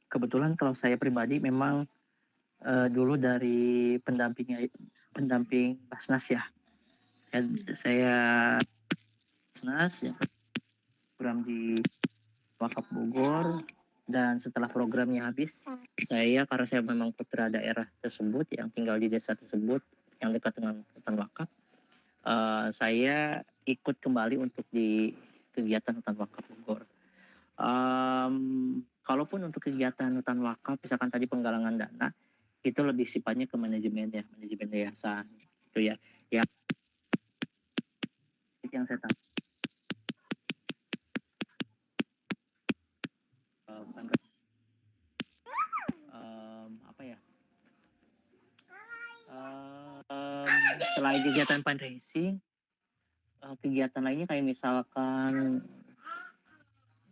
Kebetulan kalau saya pribadi memang dulu dari pendamping Basnas ya. Saya Basnas ya, program di Wakaf Bogor, dan setelah programnya habis, karena saya memang putra daerah tersebut yang tinggal di desa tersebut yang dekat dengan hutan wakaf, saya ikut kembali untuk di kegiatan hutan wakaf Bogor. Kalaupun untuk kegiatan hutan wakaf, misalkan tadi penggalangan dana, itu lebih sifatnya ke manajemen yayasan gitu ya. Yang saya tahu apa ya? Selain kegiatan fundraising, kegiatan lainnya kayak misalkan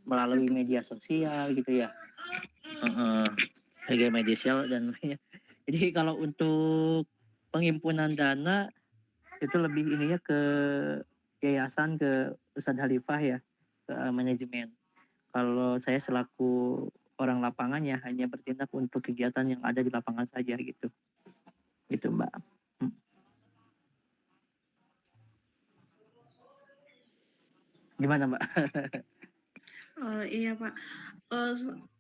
melalui media sosial gitu ya, media sosial dan lainnya. Jadi kalau untuk penghimpunan dana itu lebih ininya ke yayasan, ke Ustadz Khalifah ya, ke manajemen. Kalau saya selaku orang lapangan ya hanya bertindak untuk kegiatan yang ada di lapangan saja gitu Mbak. Gimana Mbak? Iya Pak,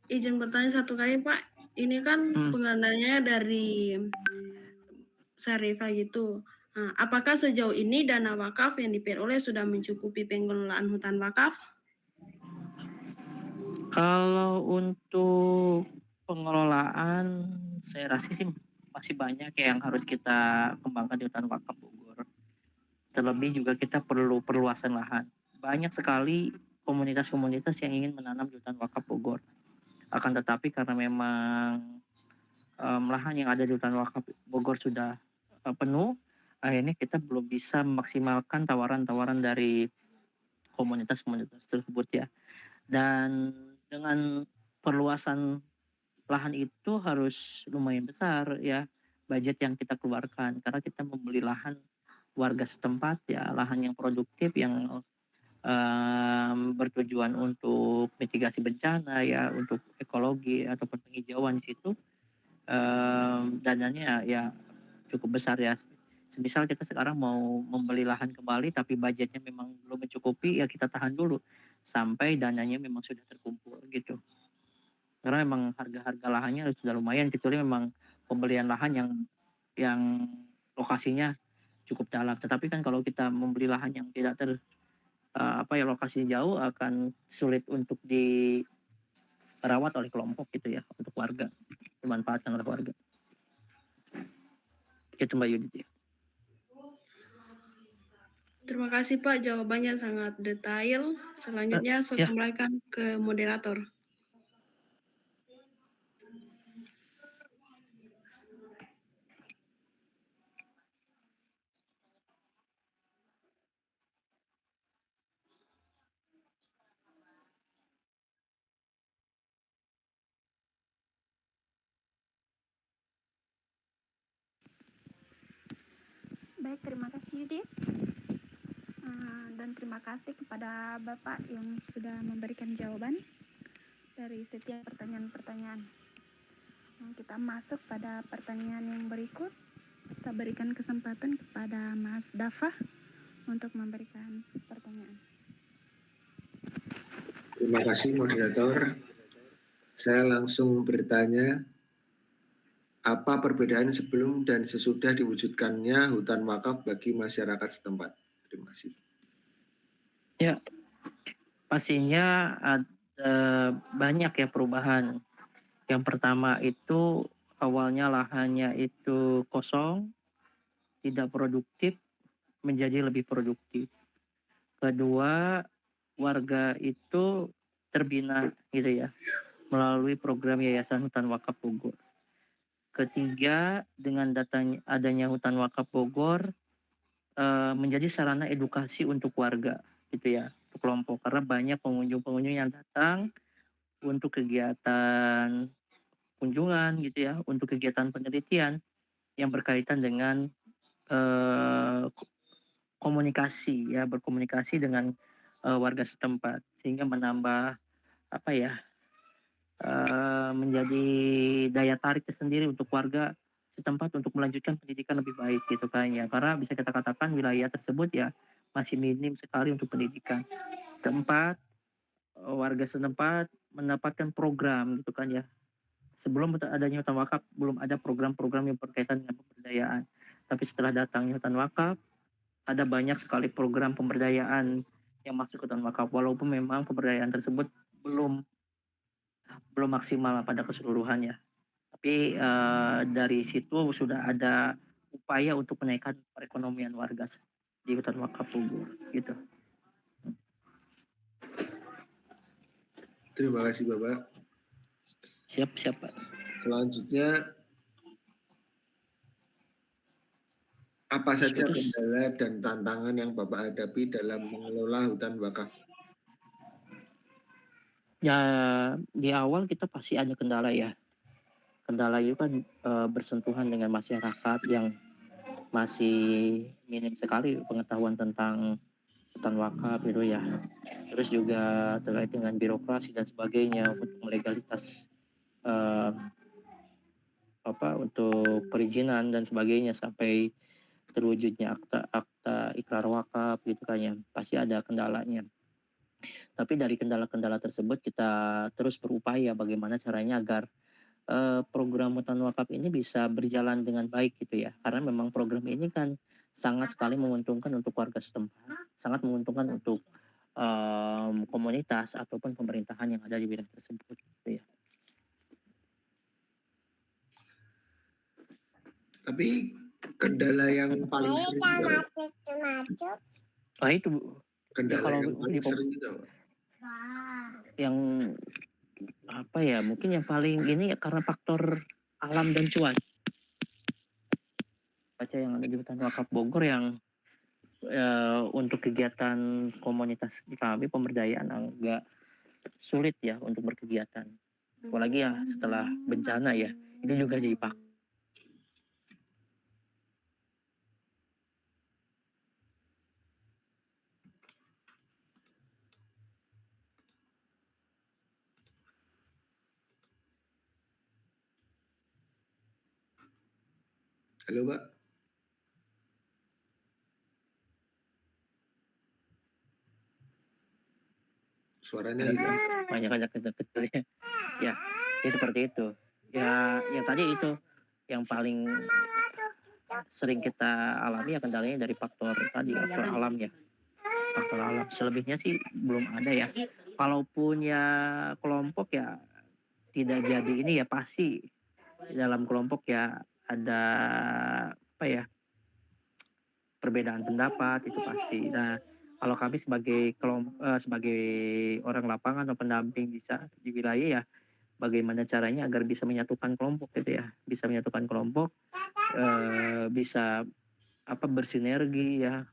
izin bertanya satu kali Pak, ini kan penggalangannya dari Syarifah gitu. Nah, apakah sejauh ini dana wakaf yang diperoleh sudah mencukupi pengelolaan hutan wakaf? Kalau untuk pengelolaan, saya rasa sih masih banyak yang harus kita kembangkan di hutan wakaf Bogor. Terlebih juga kita perlu perluasan lahan. Banyak sekali komunitas-komunitas yang ingin menanam di hutan wakaf Bogor. Akan tetapi karena memang lahan yang ada di hutan wakaf Bogor sudah penuh, akhirnya kita belum bisa memaksimalkan tawaran-tawaran dari komunitas-komunitas tersebut ya. Dan dengan perluasan lahan itu harus lumayan besar ya budget yang kita keluarkan, karena kita membeli lahan warga setempat ya, lahan yang produktif yang bertujuan untuk mitigasi bencana ya, untuk ekologi ataupun penghijauan di situ. Dananya ya cukup besar ya. Misal kita sekarang mau membeli lahan kembali tapi budgetnya memang belum mencukupi, ya kita tahan dulu sampai dananya memang sudah terkumpul gitu. Karena memang harga-harga lahannya sudah lumayan, kecuali memang pembelian lahan yang lokasinya cukup dalam. Tetapi kan kalau kita membeli lahan yang tidak lokasinya jauh, akan sulit untuk dirawat oleh kelompok gitu ya, untuk warga, dimanfaatkan oleh warga. Itu Mbak Yudit ya. Terima kasih Pak, jawabannya sangat detail. Selanjutnya saya kembalikan ke moderator. Baik, terima kasih Yudit. Dan terima kasih kepada Bapak yang sudah memberikan jawaban dari setiap pertanyaan-pertanyaan. Kita masuk pada pertanyaan yang berikut. Saya berikan kesempatan kepada Mas Dafa untuk memberikan pertanyaan. Terima kasih moderator. Saya langsung bertanya, apa perbedaan sebelum dan sesudah diwujudkannya hutan wakaf bagi masyarakat setempat? Terima kasih. Ya, pastinya ada banyak ya perubahan. Yang pertama itu awalnya lahannya itu kosong, tidak produktif, menjadi lebih produktif. Kedua, warga itu terbina gitu ya, melalui program Yayasan Hutan Wakaf Bogor. Ketiga, dengan adanya Hutan Wakaf Bogor menjadi sarana edukasi untuk warga gitu ya, untuk kelompok, karena banyak pengunjung-pengunjung yang datang untuk kegiatan kunjungan gitu ya, untuk kegiatan penelitian yang berkaitan dengan komunikasi ya, berkomunikasi dengan warga setempat, sehingga menambah menjadi daya tarik tersendiri untuk warga setempat untuk melanjutkan pendidikan lebih baik gitu kan ya, karena bisa kita katakan wilayah tersebut ya masih minim sekali untuk pendidikan. Keempat, warga setempat mendapatkan program gitu kan ya. Sebelum adanya hutan wakaf belum ada program-program yang berkaitan dengan pemberdayaan, tapi setelah datangnya hutan wakaf ada banyak sekali program pemberdayaan yang masuk hutan wakaf, walaupun memang pemberdayaan tersebut belum maksimal pada keseluruhannya. Tapi dari situ sudah ada upaya untuk menaikkan perekonomian warga di hutan wakaf Bogor gitu. Terima kasih Bapak. Siap Pak. Selanjutnya, apa saja kendala dan tantangan yang Bapak hadapi dalam mengelola hutan wakaf? Ya, di awal kita pasti ada kendala ya. Kendala itu kan bersentuhan dengan masyarakat yang masih minim sekali pengetahuan tentang hutan wakaf gitu ya. Terus juga terkait dengan birokrasi dan sebagainya untuk legalitas untuk perizinan dan sebagainya sampai terwujudnya akta ikrar wakaf gitu kan ya, pasti ada kendalanya. Tapi dari kendala-kendala tersebut kita terus berupaya bagaimana caranya agar program hutan wakaf ini bisa berjalan dengan baik gitu ya, karena memang program ini kan sangat sekali menguntungkan untuk warga setempat, sangat menguntungkan untuk komunitas ataupun pemerintahan yang ada di wilayah tersebut gitu ya. Tapi kendala yang paling sering itu kendala ya, yang paling sering itu yang mungkin yang paling ini ya karena faktor alam dan cuaca yang ada di hutan wakaf Bogor yang untuk kegiatan komunitas di kami pemberdayaan agak sulit ya untuk berkegiatan, apalagi ya setelah bencana ya, ini juga jadi faktor. Halo Pak. Suaranya hilang. banyak kecil-kecilnya. Ya, seperti itu. Ya, yang tadi itu yang paling sering kita alami ya kendalanya dari faktor tadi, faktor alam ya. Faktor alam. Selebihnya sih belum ada ya. Kalaupun ya kelompok ya tidak jadi ini ya pasti dalam kelompok ya ada apa ya perbedaan pendapat itu pasti. Nah, kalau kami sebagai sebagai orang lapangan atau pendamping di wilayah ya bagaimana caranya agar bisa menyatukan kelompok gitu ya, bisa menyatukan kelompok, bisa apa bersinergi ya,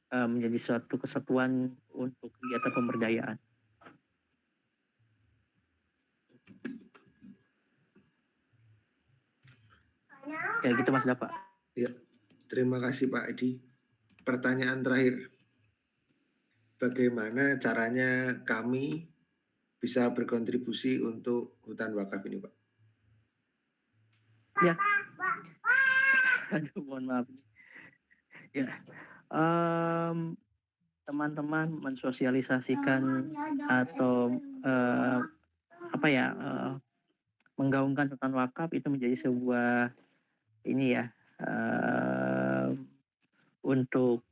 menjadi suatu kesatuan untuk kegiatan pemberdayaan. Ya gitu Mas Dafa. Ya, terima kasih Pak Edi. Pertanyaan terakhir, bagaimana caranya kami bisa berkontribusi untuk hutan wakaf ini Pak? Ya, aduh mohon maaf. Ya, teman-teman mensosialisasikan atau apa ya menggaungkan hutan wakaf itu menjadi sebuah ini ya untuk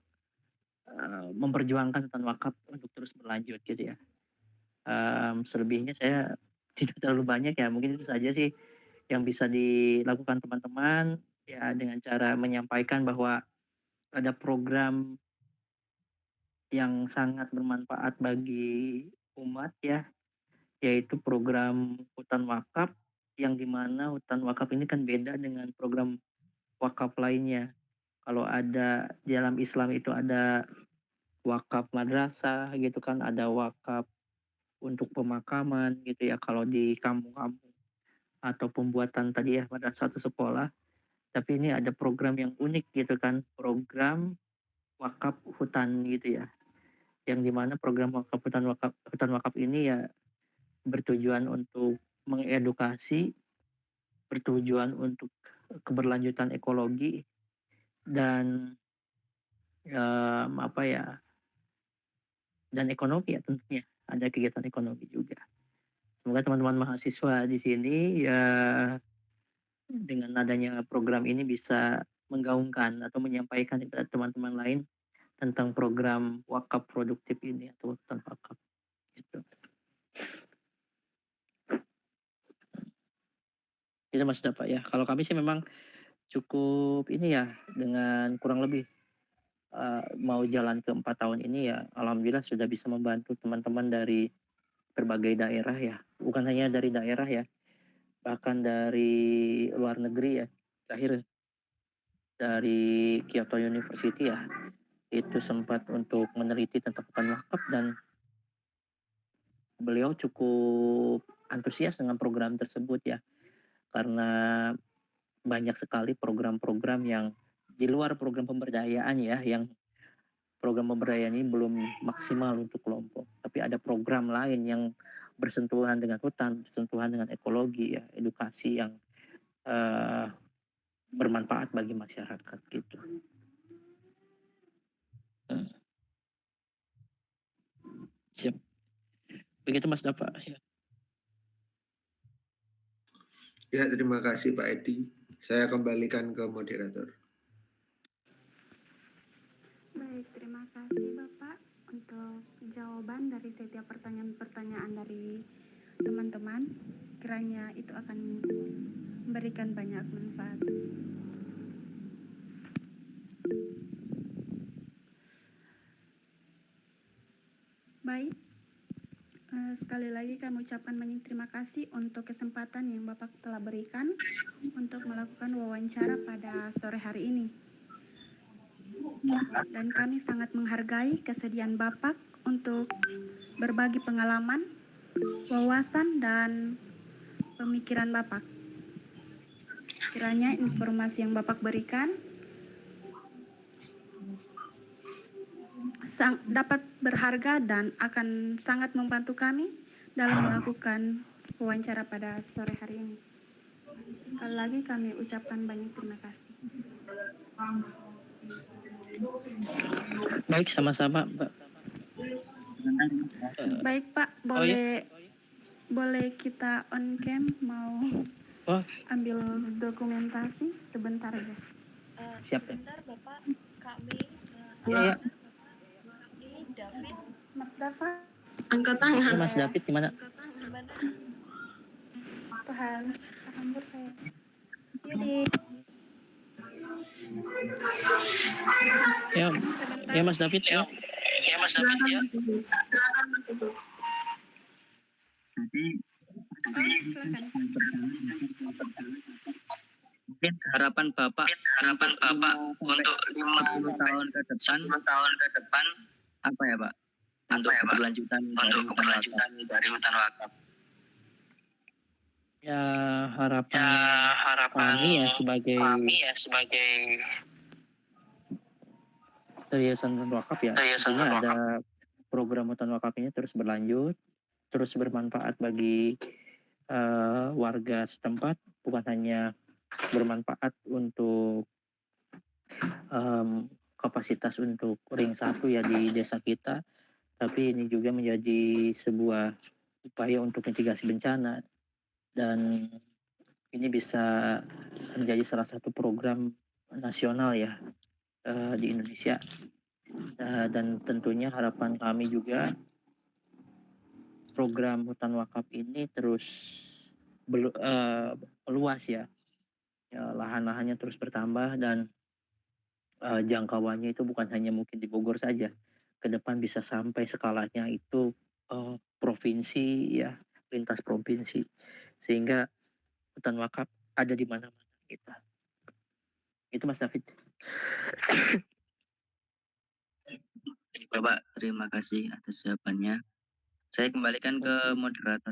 memperjuangkan hutan wakaf untuk terus berlanjut gitu ya. Selebihnya saya tidak terlalu banyak ya, mungkin itu saja sih yang bisa dilakukan teman-teman ya dengan cara menyampaikan bahwa ada program yang sangat bermanfaat bagi umat ya, yaitu program hutan wakaf yang dimana hutan wakaf ini kan beda dengan program wakaf lainnya. Kalau ada di dalam Islam itu ada wakaf madrasah gitu kan, ada wakaf untuk pemakaman gitu ya kalau di kampung-kampung atau pembuatan tadi ya pada satu sekolah. Tapi ini ada program yang unik gitu kan, program wakaf hutan gitu ya, yang dimana program hutan wakaf ini ya bertujuan untuk mengedukasi, bertujuan untuk keberlanjutan ekologi dan apa ya dan ekonomi ya tentunya ada kegiatan ekonomi juga. Semoga teman-teman mahasiswa di sini ya dengan adanya program ini bisa menggaungkan atau menyampaikan kepada teman-teman lain tentang program wakaf produktif ini atau hutan wakaf gitu. Itu Mas Dafa ya. Kalau kami sih memang cukup ini ya dengan kurang lebih mau jalan ke 4 tahun ini ya alhamdulillah sudah bisa membantu teman-teman dari berbagai daerah ya. Bukan hanya dari daerah ya, bahkan dari luar negeri ya. Terakhir dari Kyoto University ya. Itu sempat untuk meneliti tentang hutan wakaf dan beliau cukup antusias dengan program tersebut ya. Karena banyak sekali program-program yang di luar program pemberdayaan ya, yang program pemberdayaan ini belum maksimal untuk kelompok. Tapi ada program lain yang bersentuhan dengan hutan, bersentuhan dengan ekologi ya, edukasi yang bermanfaat bagi masyarakat gitu. Siap. Begitu Mas Dafa ya. Ya, terima kasih Pak Edi. Saya kembalikan ke moderator. Baik, terima kasih Bapak untuk jawaban dari setiap pertanyaan-pertanyaan dari teman-teman. Kiranya itu akan memberikan banyak manfaat. Baik, sekali lagi kami ucapkan banyak terima kasih untuk kesempatan yang Bapak telah berikan untuk melakukan wawancara pada sore hari ini. Dan kami sangat menghargai kesediaan Bapak untuk berbagi pengalaman, wawasan, dan pemikiran Bapak. Kiranya informasi yang Bapak berikan dapat berharga dan akan sangat membantu kami dalam melakukan wawancara pada sore hari ini. Sekali lagi kami ucapkan banyak terima kasih. Baik, sama-sama Mbak. Baik Pak, Oh ya? boleh kita on cam mau Oh, ambil dokumentasi sebentar ya. siap ya. Sebentar Bapak, Kak Mei. Iya, Ini David, Mas Dava, Angkat Ini tangan. Mas David gimana? gimana? Tuhan, hambur saya. Jadi Ya, sebentar. ya Mas David ya. Ya Mas David Silakan ya. Mas Didi. Jadi Silakan. mungkin harapan Bapak Harapan Bapak untuk 10 tahun ke depan 10 tahun ke depan apa ya Pak? Untuk ya, Pak? keberlanjutan dari Untuk hutan wakaf. keberlanjutan dari hutan wakaf. Ya, harapan Harapan kami ya sebagai sebagai dari Yayasan Hutan Wakaf ya, Yayasan tentunya Hutan ada program hutan wakaf ini terus berlanjut, terus bermanfaat bagi warga setempat, bukan hanya bermanfaat untuk kapasitas untuk ring 1 ya di desa kita, tapi ini juga menjadi sebuah upaya untuk mitigasi bencana, dan ini bisa menjadi salah satu program nasional ya di Indonesia. Dan tentunya harapan kami juga program hutan wakaf ini terus meluas ya, lahan-lahannya terus bertambah, dan jangkauannya itu bukan hanya mungkin di Bogor saja, ke depan bisa sampai skalanya itu provinsi ya, lintas provinsi, sehingga hutan wakaf ada di mana-mana kita. Itu Mas David. Bapak, terima kasih atas jawabannya. Saya kembalikan ke moderator.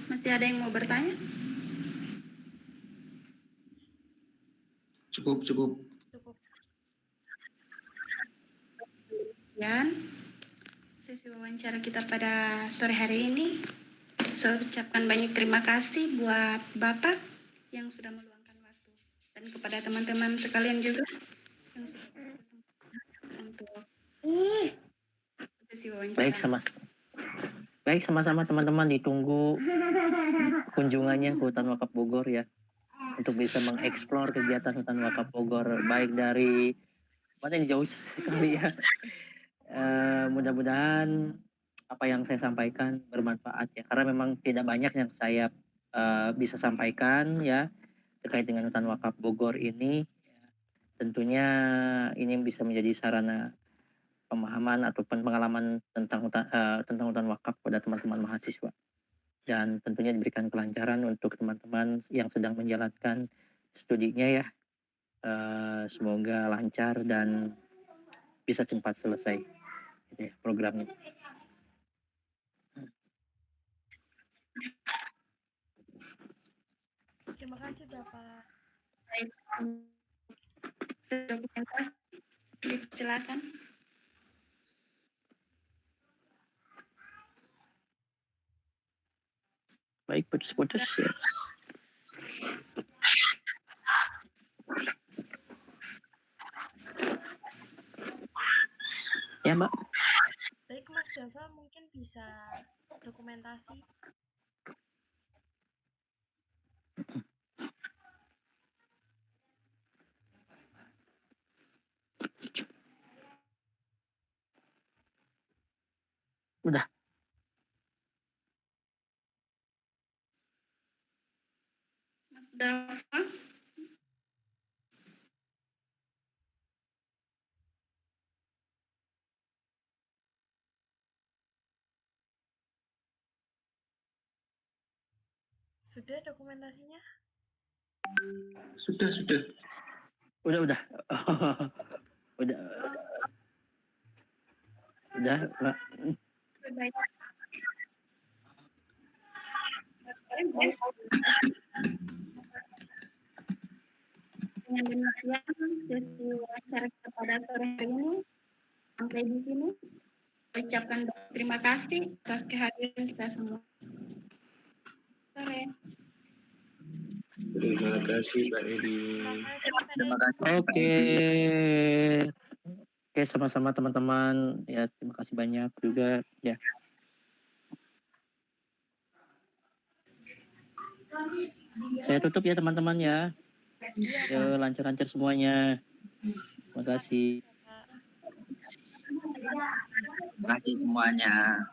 Masih ada yang mau bertanya? Cukup. Cukup. Dan sesi wawancara kita pada sore hari ini, saya ucapkan banyak terima kasih buat Bapak yang sudah meluangkan waktu, dan kepada teman-teman sekalian juga yang sudah berkesempatan untuk sesi wawancara. Baik, sama-sama teman-teman, ditunggu kunjungannya ke Hutan Wakaf Bogor ya, untuk bisa mengeksplor kegiatan Hutan Wakaf Bogor, baik dari mana ini jauh sekali ya. Mudah-mudahan apa yang saya sampaikan bermanfaat ya, karena memang tidak banyak yang saya bisa sampaikan ya terkait dengan Hutan Wakaf Bogor ini. Tentunya ini bisa menjadi sarana pemahaman ataupun pengalaman tentang hutan wakaf pada teman-teman mahasiswa, dan tentunya diberikan kelancaran untuk teman-teman yang sedang menjalankan studinya ya. Semoga lancar dan bisa cepat selesai gitu ya, programnya. Terima kasih Bapak. Dokumentasi dipersilakan. Baik, putus-putus ya. Ya Mbak. Baik Mas Dava, mungkin bisa dokumentasi. Udah. Mas Dava. Sudah dokumentasinya? Sudah. Udah. Udah, Mbak. Dengan demikian, sesi wawancara kita pada sore hari ini sampai di sini. Ucapkan terima kasih atas kehadiran kita semua. Sore. Terima kasih Pak Edi. Terima kasih. Oke. Oke, sama-sama teman-teman. Ya, terima kasih banyak juga ya. Saya tutup ya teman-teman ya. Iya, Pak. Lancar-lancar semuanya. Terima kasih. Pak. Terima kasih semuanya.